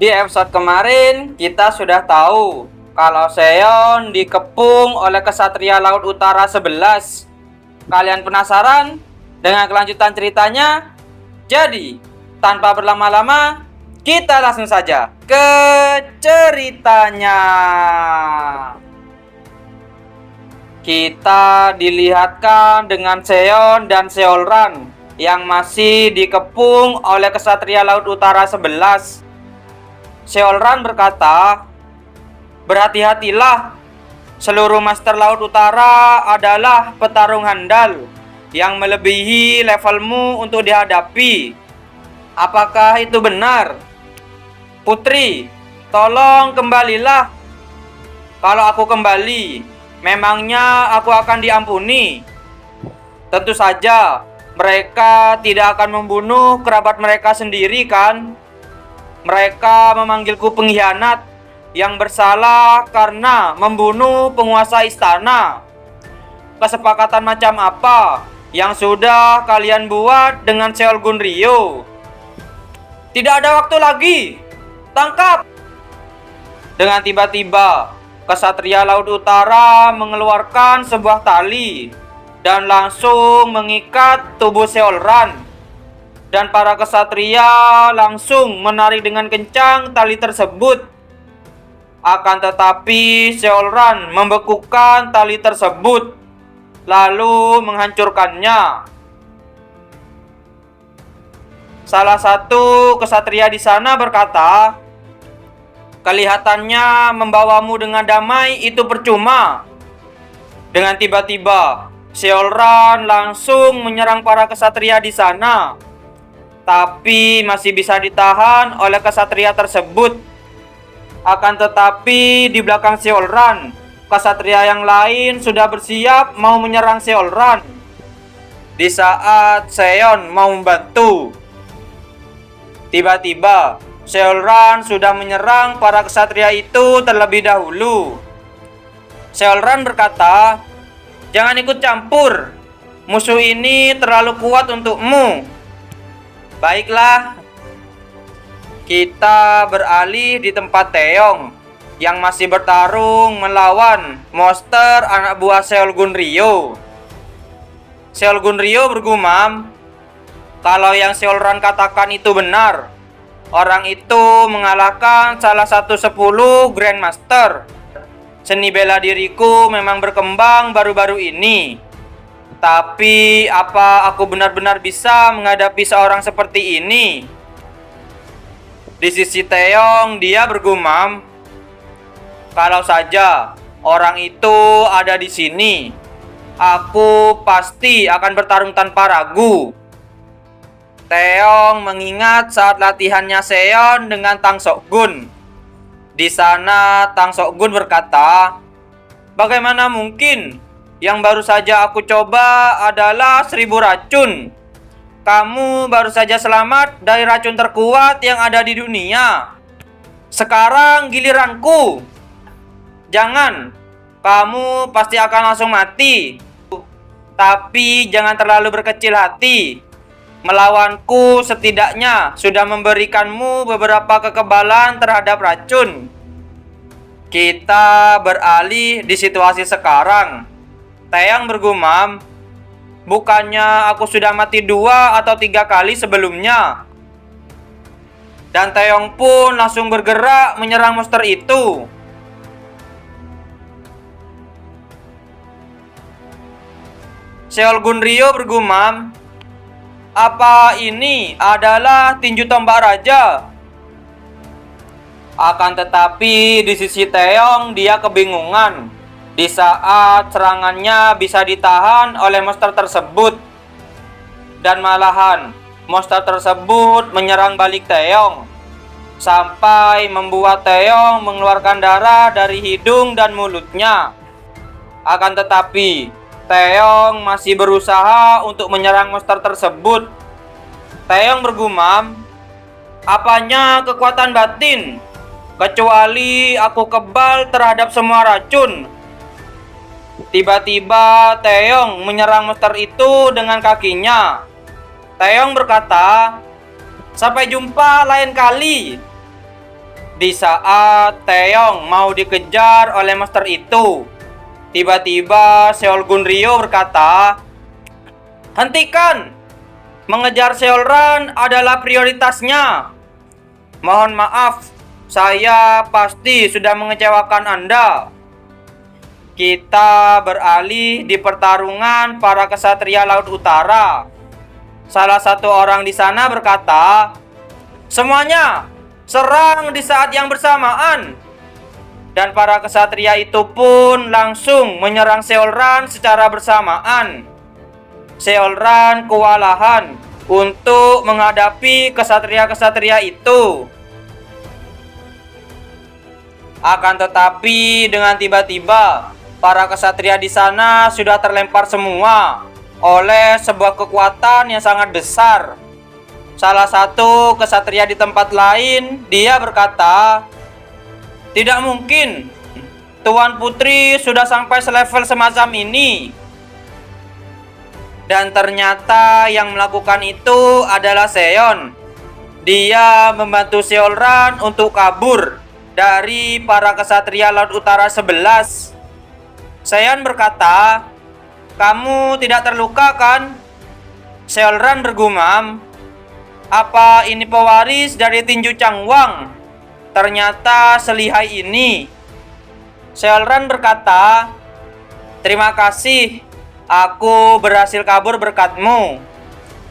Di episode kemarin kita sudah tahu kalau Seon dikepung oleh Kesatria Laut Utara 11. Kalian penasaran dengan kelanjutan ceritanya? Jadi, tanpa berlama-lama, kita langsung saja ke ceritanya. Kita dilihatkan dengan Seon dan Seolran yang masih dikepung oleh Kesatria Laut Utara 11. Seolran berkata, "Berhati-hatilah, seluruh Master Laut Utara adalah petarung handal yang melebihi levelmu untuk dihadapi. Apakah itu benar? Putri, tolong kembalilah. Kalau aku kembali, memangnya aku akan diampuni? Tentu saja, mereka tidak akan membunuh kerabat mereka sendiri, kan? Mereka memanggilku pengkhianat yang bersalah karena membunuh penguasa istana. Kesepakatan macam apa yang sudah kalian buat dengan Seol Gunryo? Tidak ada waktu lagi. Tangkap!" Dengan tiba-tiba, Kesatria Laut Utara mengeluarkan sebuah tali dan langsung mengikat tubuh Seolran. Dan para kesatria langsung menarik dengan kencang tali tersebut. Akan tetapi Seolran membekukan tali tersebut, lalu menghancurkannya. Salah satu kesatria di sana berkata, "Kelihatannya membawamu dengan damai itu percuma." Dengan tiba-tiba, Seolran langsung menyerang para kesatria di sana, tapi masih bisa ditahan oleh kesatria tersebut. Akan tetapi di belakang Seolran, kesatria yang lain sudah bersiap mau menyerang Seolran. Di saat Seon mau membantu, tiba-tiba Seolran sudah menyerang para kesatria itu terlebih dahulu. Seolran berkata, "Jangan ikut campur. Musuh ini terlalu kuat untukmu." Baiklah, kita beralih di tempat Taeyong yang masih bertarung melawan monster anak buah Seol Gunryo. Seol Gunryo bergumam, kalau yang Seolran katakan itu benar. Orang itu mengalahkan salah satu 10 Grandmaster. Seni bela diriku memang berkembang baru-baru ini. Tapi apa aku benar-benar bisa menghadapi seorang seperti ini? Di sisi Taeyong, dia bergumam, kalau saja orang itu ada di sini, aku pasti akan bertarung tanpa ragu. Taeyong mengingat saat latihannya Seon dengan Tang Sokgun. Di sana Tang Sokgun berkata, "Bagaimana mungkin? Yang baru saja aku coba adalah 1000 racun. Kamu baru saja selamat dari racun terkuat yang ada di dunia. Sekarang giliranku. Jangan, kamu pasti akan langsung mati. Tapi jangan terlalu berkecil hati. Melawanku setidaknya sudah memberikanmu beberapa kekebalan terhadap racun." Kita beralih di situasi sekarang. Taeyong bergumam, "Bukannya aku sudah mati 2 atau 3 kali sebelumnya?" Dan Taeyong pun langsung bergerak menyerang monster itu. Seol Gunryo bergumam, "Apa ini adalah tinju tombak raja?" Akan tetapi di sisi Taeyong dia kebingungan di saat serangannya bisa ditahan oleh monster tersebut. Dan malahan monster tersebut menyerang balik Taeyong sampai membuat Taeyong mengeluarkan darah dari hidung dan mulutnya. Akan tetapi Taeyong masih berusaha untuk menyerang monster tersebut. Taeyong bergumam, "Apanya kekuatan batin? Kecuali aku kebal terhadap semua racun." Tiba-tiba Taeyong menyerang monster itu dengan kakinya. Taeyong berkata, "Sampai jumpa lain kali." Di saat Taeyong mau dikejar oleh monster itu, tiba-tiba Seol Gunryo berkata, "Hentikan! Mengejar Seolran adalah prioritasnya. Mohon maaf, saya pasti sudah mengecewakan Anda." Kita beralih di pertarungan para kesatria Laut Utara. Salah satu orang di sana berkata, "Semuanya, serang di saat yang bersamaan." Dan para kesatria itu pun langsung menyerang Seolran secara bersamaan. Seolran kewalahan untuk menghadapi kesatria-kesatria itu. Akan tetapi dengan tiba-tiba para kesatria di sana sudah terlempar semua oleh sebuah kekuatan yang sangat besar. Salah satu kesatria di tempat lain, dia berkata, "Tidak mungkin, Tuan Putri sudah sampai selevel semacam ini." Dan ternyata yang melakukan itu adalah Seon. Dia membantu Seolran untuk kabur dari para kesatria Laut Utara 11. Seon berkata, "Kamu tidak terluka kan?" Seolran bergumam, "Apa ini pewaris dari tinju Changwang? Ternyata selihai ini." Seolran berkata, "Terima kasih, aku berhasil kabur berkatmu.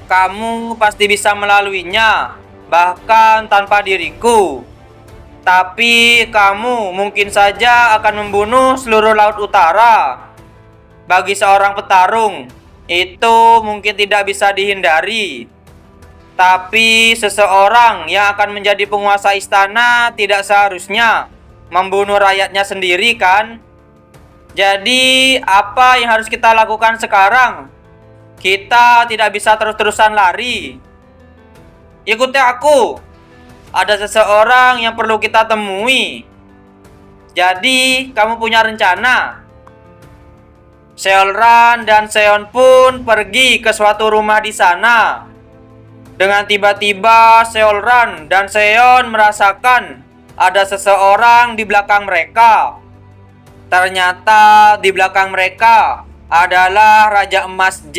Kamu pasti bisa melaluinya, bahkan tanpa diriku. Tapi kamu mungkin saja akan membunuh seluruh Laut Utara. Bagi seorang petarung, itu mungkin tidak bisa dihindari. Tapi seseorang yang akan menjadi penguasa istana tidak seharusnya membunuh rakyatnya sendiri, kan? Jadi, apa yang harus kita lakukan sekarang? Kita tidak bisa terus-terusan lari. Ikuti aku. Ada seseorang yang perlu kita temui. Jadi, kamu punya rencana?" Seolran dan Seon pun pergi ke suatu rumah di sana. Dengan tiba-tiba Seolran dan Seon merasakan ada seseorang di belakang mereka. Ternyata di belakang mereka adalah Raja Emas J.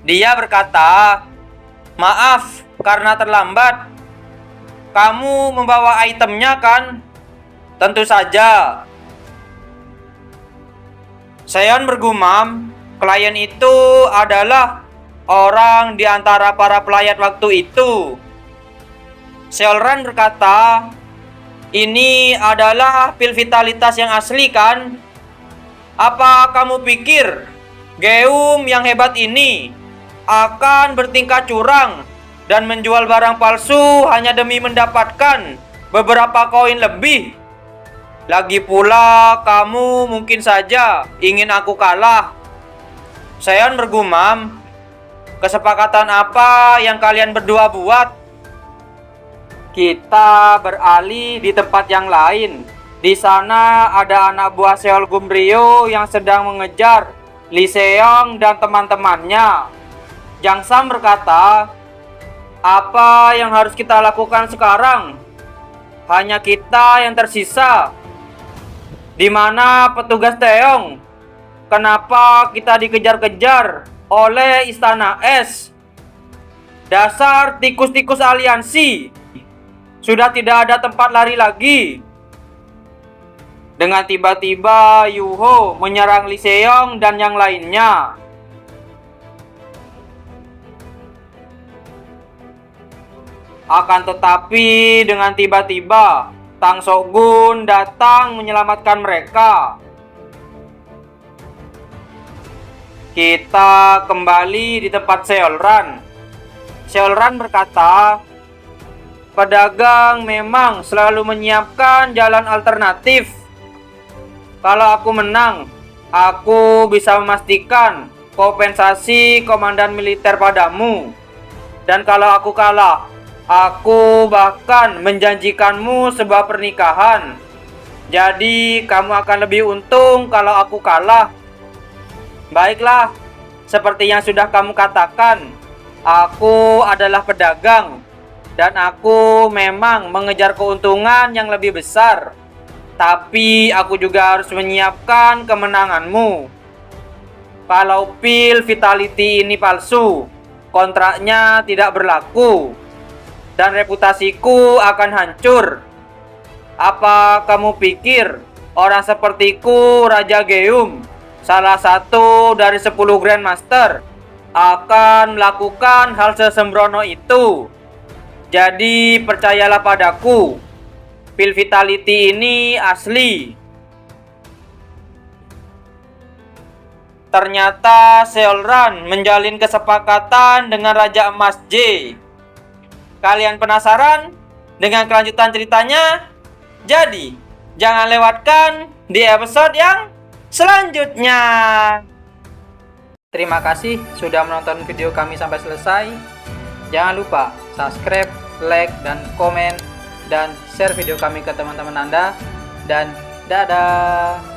Dia berkata, "Maaf karena terlambat. Kamu membawa itemnya kan?" "Tentu saja." Seon bergumam, klien itu adalah orang di antara para pelayat waktu itu. Seolran berkata, "Ini adalah pil vitalitas yang asli kan? Apa kamu pikir Geum yang hebat ini akan bertingkah curang dan menjual barang palsu hanya demi mendapatkan beberapa koin lebih? Lagi pula kamu mungkin saja ingin aku kalah." Seon bergumam, "Kesepakatan apa yang kalian berdua buat?" Kita beralih di tempat yang lain. Di sana ada anak buah Seol Gunryo yang sedang mengejar Lee Seong dan teman-temannya. Jang Sam berkata, "Apa yang harus kita lakukan sekarang? Hanya kita yang tersisa. Di mana petugas Taeyong? Kenapa kita dikejar-kejar oleh Istana Es? Dasar tikus-tikus aliansi. Sudah tidak ada tempat lari lagi." Dengan tiba-tiba Yuho menyerang Lee Seong dan yang lainnya. Akan tetapi dengan tiba-tiba Tang Sokgun datang menyelamatkan mereka. Kita kembali di tempat Seolran. Seolran berkata, "Pedagang memang selalu menyiapkan jalan alternatif. Kalau aku menang, aku bisa memastikan kompensasi komandan militer padamu. Dan kalau aku kalah, aku bahkan menjanjikanmu sebuah pernikahan. Jadi kamu akan lebih untung kalau aku kalah." "Baiklah, seperti yang sudah kamu katakan, aku adalah pedagang dan aku memang mengejar keuntungan yang lebih besar. Tapi aku juga harus menyiapkan kemenanganmu. Kalau pil Vitality ini palsu, kontraknya tidak berlaku, dan reputasiku akan hancur. Apa kamu pikir orang sepertiku, Raja Geum, salah satu dari 10 Grandmaster, akan melakukan hal sesembrono itu? Jadi percayalah padaku, pil Vitality ini asli. Ternyata Seolran menjalin kesepakatan dengan Raja Emas J. Kalian penasaran dengan kelanjutan ceritanya? Jadi, jangan lewatkan di episode yang selanjutnya. Terima kasih sudah menonton video kami sampai selesai. Jangan lupa subscribe, like, dan komen, dan share video kami ke teman-teman Anda. Dan dadah!